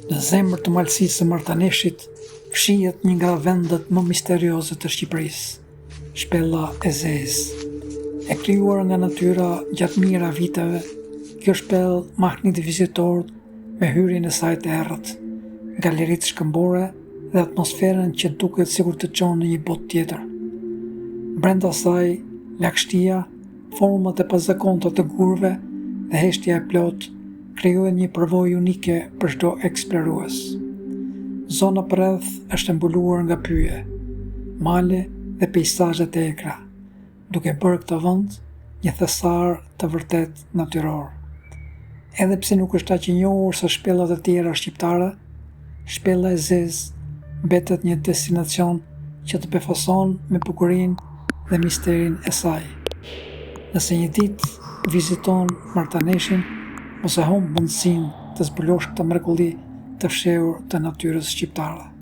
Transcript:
Në zemër të malësisë së Martaneshit, fshihet një nga vendet më misterioze të Shqipërisë, Shpella e Zezë. E krijuar nga natyra gjatë mijëra viteve, kjo shpellë mahnit vizitorët me hyrjen e saj të errët, galeritë shkëmbore dhe atmosferën që duket sikur të çon në një botë tjetër. Brenda saj, lagështia, format e pazakonta të gurve dhe heshtja e plotë krijojnë një përvojë unike për çdo eksplorues. Zona përreth është mbuluar nga pyje, male dhe peizazhe të ekra, duke bërë këtë vend një thesar të vërtet natyror. Edhe pse nuk është aq i njohur sa shpellat e tjera shqiptare, Shpella e Zezë mbetet një destinacion që të befason me bukurinë dhe misterin e saj. Nëse një ditë viziton Martaneshin, mos e humb mundësinë të zbulosh këtë mrekulli të fshehur të natyrës shqiptare.